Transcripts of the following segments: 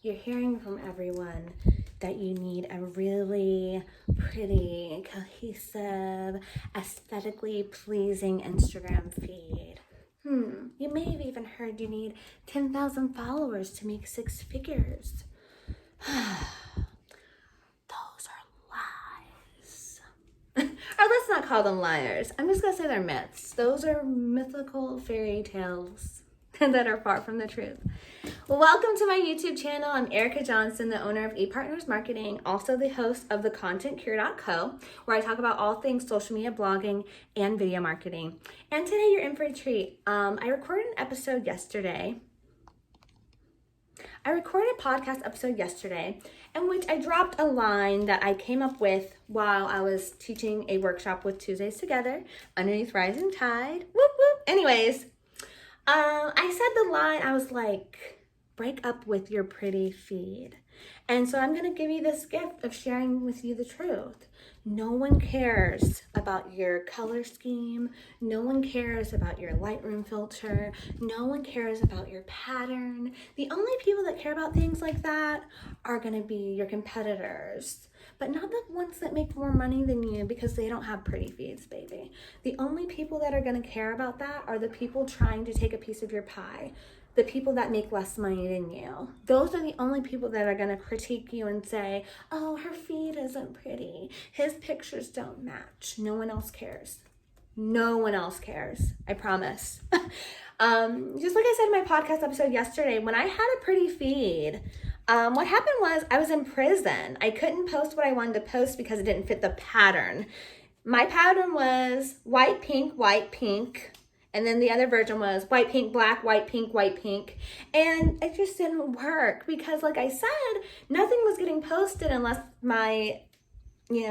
you're hearing from everyone that you need a really pretty, cohesive, aesthetically pleasing Instagram feed. You may have even heard you need 10,000 followers to make 6 figures. Those are lies. Or let's not call them liars. I'm just gonna say they're myths. Those are mythical fairy tales that are far from the truth. Welcome to my YouTube channel. I'm Erica Johnson, the owner of ePartners Marketing, also the host of thecontentcure.co, where I talk about all things social media, blogging, and video marketing. And today you're in for a treat. I recorded a podcast episode yesterday in which I dropped a line that I came up with while I was teaching a workshop with Tuesdays Together underneath Rising Tide. Whoop, whoop. Anyways, I said the line, I was like, break up with your pretty feed. And so I'm going to give you this gift of sharing with you the truth. No one cares about your color scheme. No one cares about your Lightroom filter. No one cares about your pattern. The only people that care about things like that are going to be your competitors, but not the ones that make more money than you because they don't have pretty feeds, baby. The only people that are going to care about that are the people trying to take a piece of your pie. The people that make less money than you. Those are the only people that are going to critique you and say, oh, her feed isn't pretty. His pictures don't match. No one else cares. No one else cares. I promise. Just like I said in my podcast episode yesterday, when I had a pretty feed, what happened was I was in prison. I couldn't post what I wanted to post because it didn't fit the pattern. My pattern was white, pink. And then the other version was white, pink, black, white, pink, white, pink. And it just didn't work because, like I said, nothing was getting posted unless my,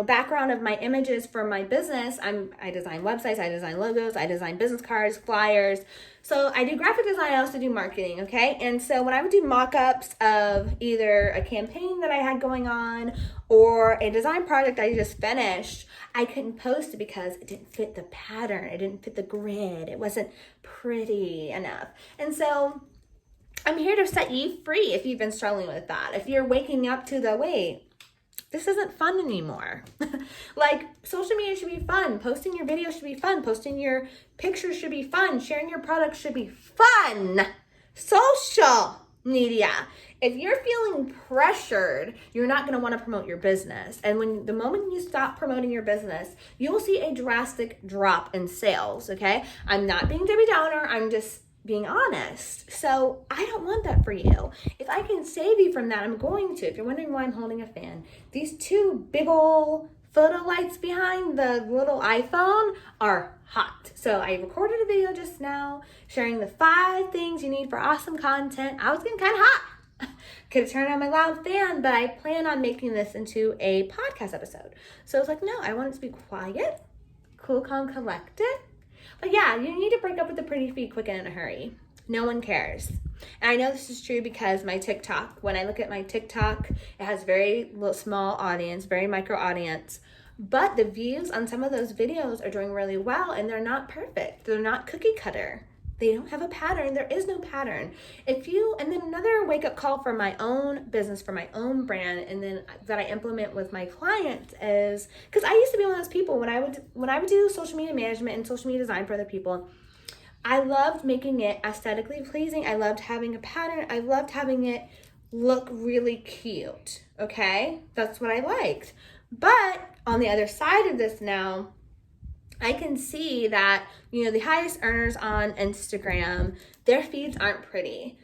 background of my images for my business. I design websites, I design logos, I design business cards, flyers. So I do graphic design, I also do marketing, okay? And so when I would do mock-ups of either a campaign that I had going on or a design project I just finished, I couldn't post it because it didn't fit the pattern. It didn't fit the grid. It wasn't pretty enough. And so I'm here to set you free if you've been struggling with that. If you're waking up to the, wait, this isn't fun anymore. Like, social media should be fun. Posting your videos should be fun. Posting your pictures should be fun. Sharing your products should be fun. Social media. If you're feeling pressured, you're not going to want to promote your business. And the moment you stop promoting your business, you'll see a drastic drop in sales, okay? I'm not being Debbie Downer. I'm just being honest. So I don't want that for you. If I can save you from that, I'm going to. If you're wondering why I'm holding a fan, these 2 big ol' photo lights behind the little iPhone are hot. So I recorded a video just now sharing the 5 things you need for awesome content. I was getting kind of hot. Could have turned on my loud fan, but I plan on making this into a podcast episode. So I was like, no, I want it to be quiet, cool, calm, collected. But yeah, you need to break up with the pretty feed quick and in a hurry. No one cares. And I know this is true because my TikTok, when I look at my TikTok, it has very little, small audience, very micro audience. But the views on some of those videos are doing really well and they're not perfect. They're not cookie cutter. They don't have a pattern. There is no pattern. And then another wake up call for my own business, for my own brand, and then that I implement with my clients is, because I used to be one of those people when I would do social media management and social media design for other people, I loved making it aesthetically pleasing. I loved having a pattern. I loved having it look really cute. Okay? That's what I liked. But on the other side of this now, I can see that, the highest earners on Instagram, their feeds aren't pretty.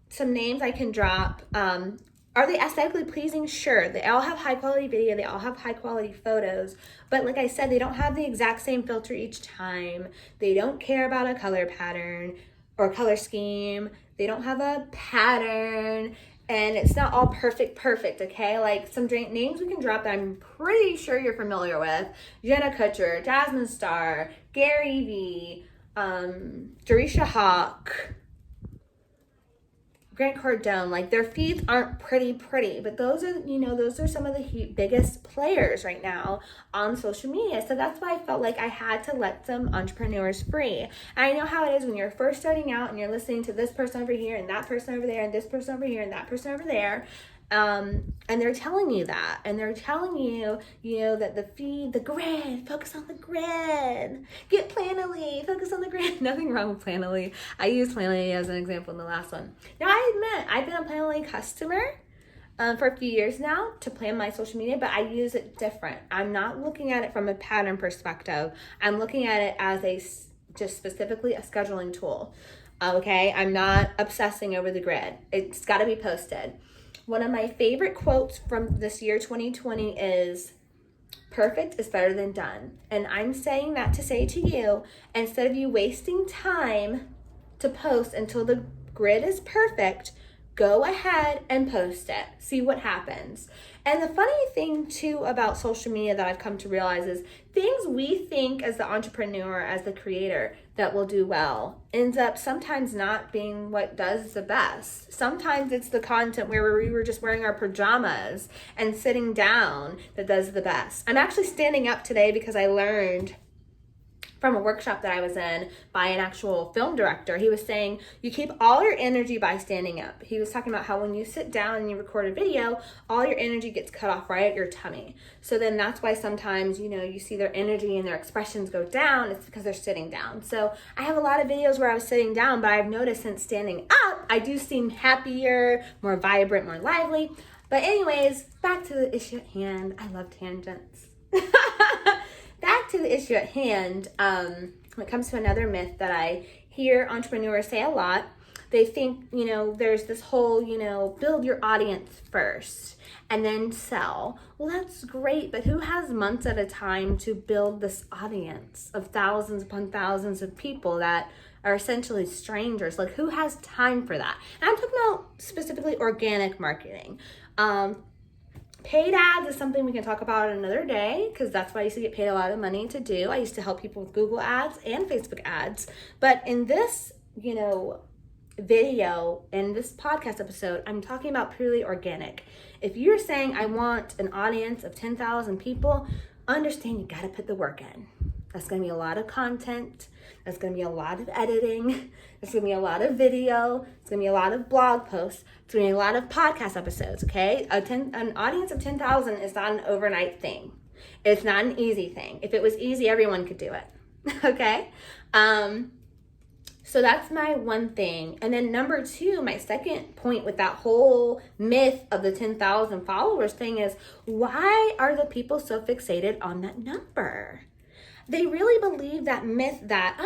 Some names I can drop. Are they aesthetically pleasing? Sure. They all have high quality video. They all have high quality photos. But like I said, they don't have the exact same filter each time. They don't care about a color pattern or color scheme. They don't have a pattern. And it's not all perfect, okay? Like some names we can drop that I'm pretty sure you're familiar with. Jenna Kutcher, Jasmine Star, Gary Vee, Jerisha Hawk, Grant Cardone, like their feeds aren't pretty, but those are, those are some of the biggest players right now on social media. So that's why I felt like I had to let some entrepreneurs free. And I know how it is when you're first starting out and you're listening to this person over here and that person over there and this person over here and that person over there. And they're telling you that, and they're telling you, that the grid, focus on the grid, get Planoly, focus on the grid. Nothing wrong with Planoly. I used Planoly as an example in the last one. Now, I admit, I've been a Planoly customer for a few years now to plan my social media, but I use it different. I'm not looking at it from a pattern perspective. I'm looking at it as just specifically a scheduling tool. Okay, I'm not obsessing over the grid. It's got to be posted. One of my favorite quotes from this year, 2020, is perfect is better than done. And I'm saying that to say to you, instead of you wasting time to post until the grid is perfect, go ahead and post it. See what happens. And the funny thing too about social media that I've come to realize is things we think as the entrepreneur, as the creator, that will do well ends up sometimes not being what does the best. Sometimes it's the content where we were just wearing our pajamas and sitting down that does the best. I'm actually standing up today because I learned from a workshop that I was in by an actual film director. He was saying you keep all your energy by standing up. He was talking about how when you sit down and you record a video, all your energy gets cut off right at your tummy. So then that's why sometimes, you see their energy and their expressions go down. It's because they're sitting down. So I have a lot of videos where I was sitting down, but I've noticed since standing up, I do seem happier, more vibrant, more lively. But anyways, back to the issue at hand. I love tangents. Back to the issue at hand, when it comes to another myth that I hear entrepreneurs say a lot, they think, there's this whole, build your audience first and then sell. Well, that's great, but who has months at a time to build this audience of thousands upon thousands of people that are essentially strangers? Like, who has time for that? And I'm talking about specifically organic marketing. Paid ads is something we can talk about another day because that's what I used to get paid a lot of money to do. I used to help people with Google ads and Facebook ads. But in this, video, in this podcast episode, I'm talking about purely organic. If you're saying I want an audience of 10,000 people, understand you got to put the work in. That's going to be a lot of content. That's going to be a lot of editing. There's going to be a lot of video. It's going to be a lot of blog posts. It's going to be a lot of podcast episodes, okay? An audience of 10,000 is not an overnight thing. It's not an easy thing. If it was easy, everyone could do it, okay? So that's my one thing. And then number two, my second point with that whole myth of the 10,000 followers thing is, why are the people so fixated on that number? They really believe that myth that,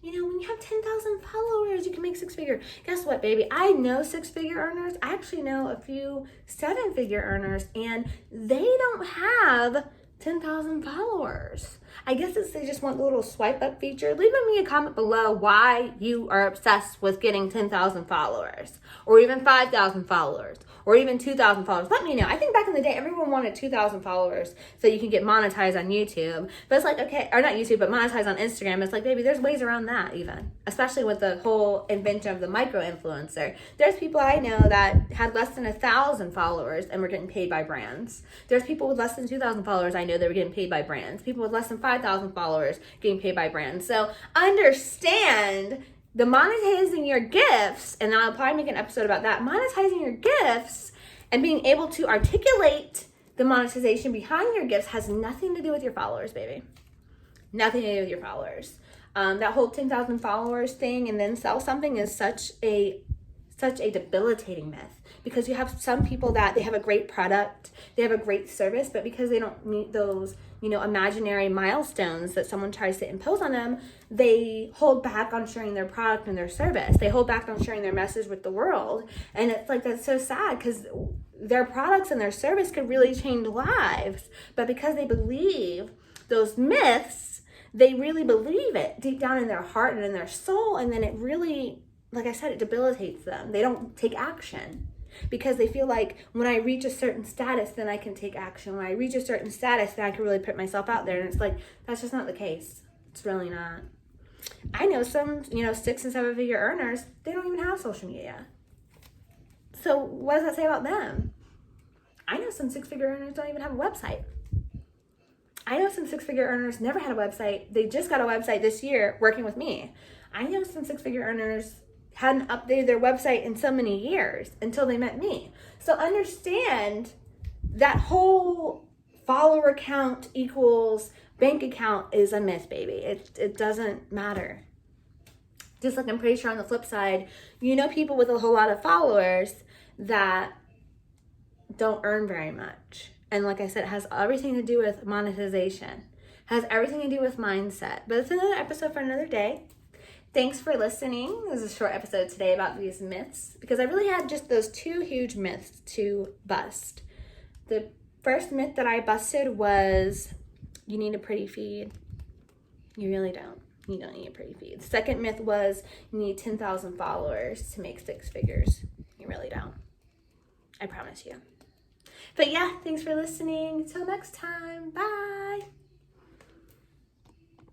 when you have 10,000 followers, you can make six-figure. Guess what, baby? I know six-figure earners. I actually know a few seven-figure earners, and they don't have 10,000 followers. I guess they just want the little swipe up feature. Leave me a comment below why you are obsessed with getting 10,000 followers or even 5,000 followers or even 2,000 followers. Let me know. I think back in the day, everyone wanted 2,000 followers so you can get monetized on YouTube. But it's like, okay, or not YouTube, but monetized on Instagram. It's like, baby, there's ways around that even, especially with the whole invention of the micro influencer. There's people I know that had less than 1,000 followers and were getting paid by brands. There's people with less than 2,000 followers I know that were getting paid by brands. People with less than 5,000 followers getting paid by brands. So understand the monetizing your gifts, and I'll probably make an episode about that, monetizing your gifts and being able to articulate the monetization behind your gifts has nothing to do with your followers, baby. Nothing to do with your followers. That whole 10,000 followers thing and then sell something is such a debilitating myth, because you have some people that they have a great product, they have a great service, but because they don't meet those, imaginary milestones that someone tries to impose on them, they hold back on sharing their product and their service. They hold back on sharing their message with the world. And it's like, that's so sad, because their products and their service could really change lives. But because they believe those myths, they really believe it deep down in their heart and in their soul. And then it really, like I said, it debilitates them. They don't take action because they feel like when I reach a certain status, then I can take action. When I reach a certain status, then I can really put myself out there. And it's like, that's just not the case. It's really not. I know some, 6 and 7 figure earners, they don't even have social media. So what does that say about them? I know some six-figure earners don't even have a website. I know some six-figure earners never had a website. They just got a website this year working with me. I know some six-figure earners hadn't updated their website in so many years until they met me. So understand that whole follower count equals bank account is a myth, baby. It doesn't matter. Just like I'm pretty sure on the flip side, you know people with a whole lot of followers that don't earn very much. And like I said, it has everything to do with monetization. Has everything to do with mindset. But it's another episode for another day. Thanks for listening. This is a short episode today about these myths because I really had just those two huge myths to bust. The first myth that I busted was you need a pretty feed. You really don't. You don't need a pretty feed. The second myth was you need 10,000 followers to make six figures. You really don't. I promise you. But yeah, thanks for listening. Until next time. Bye.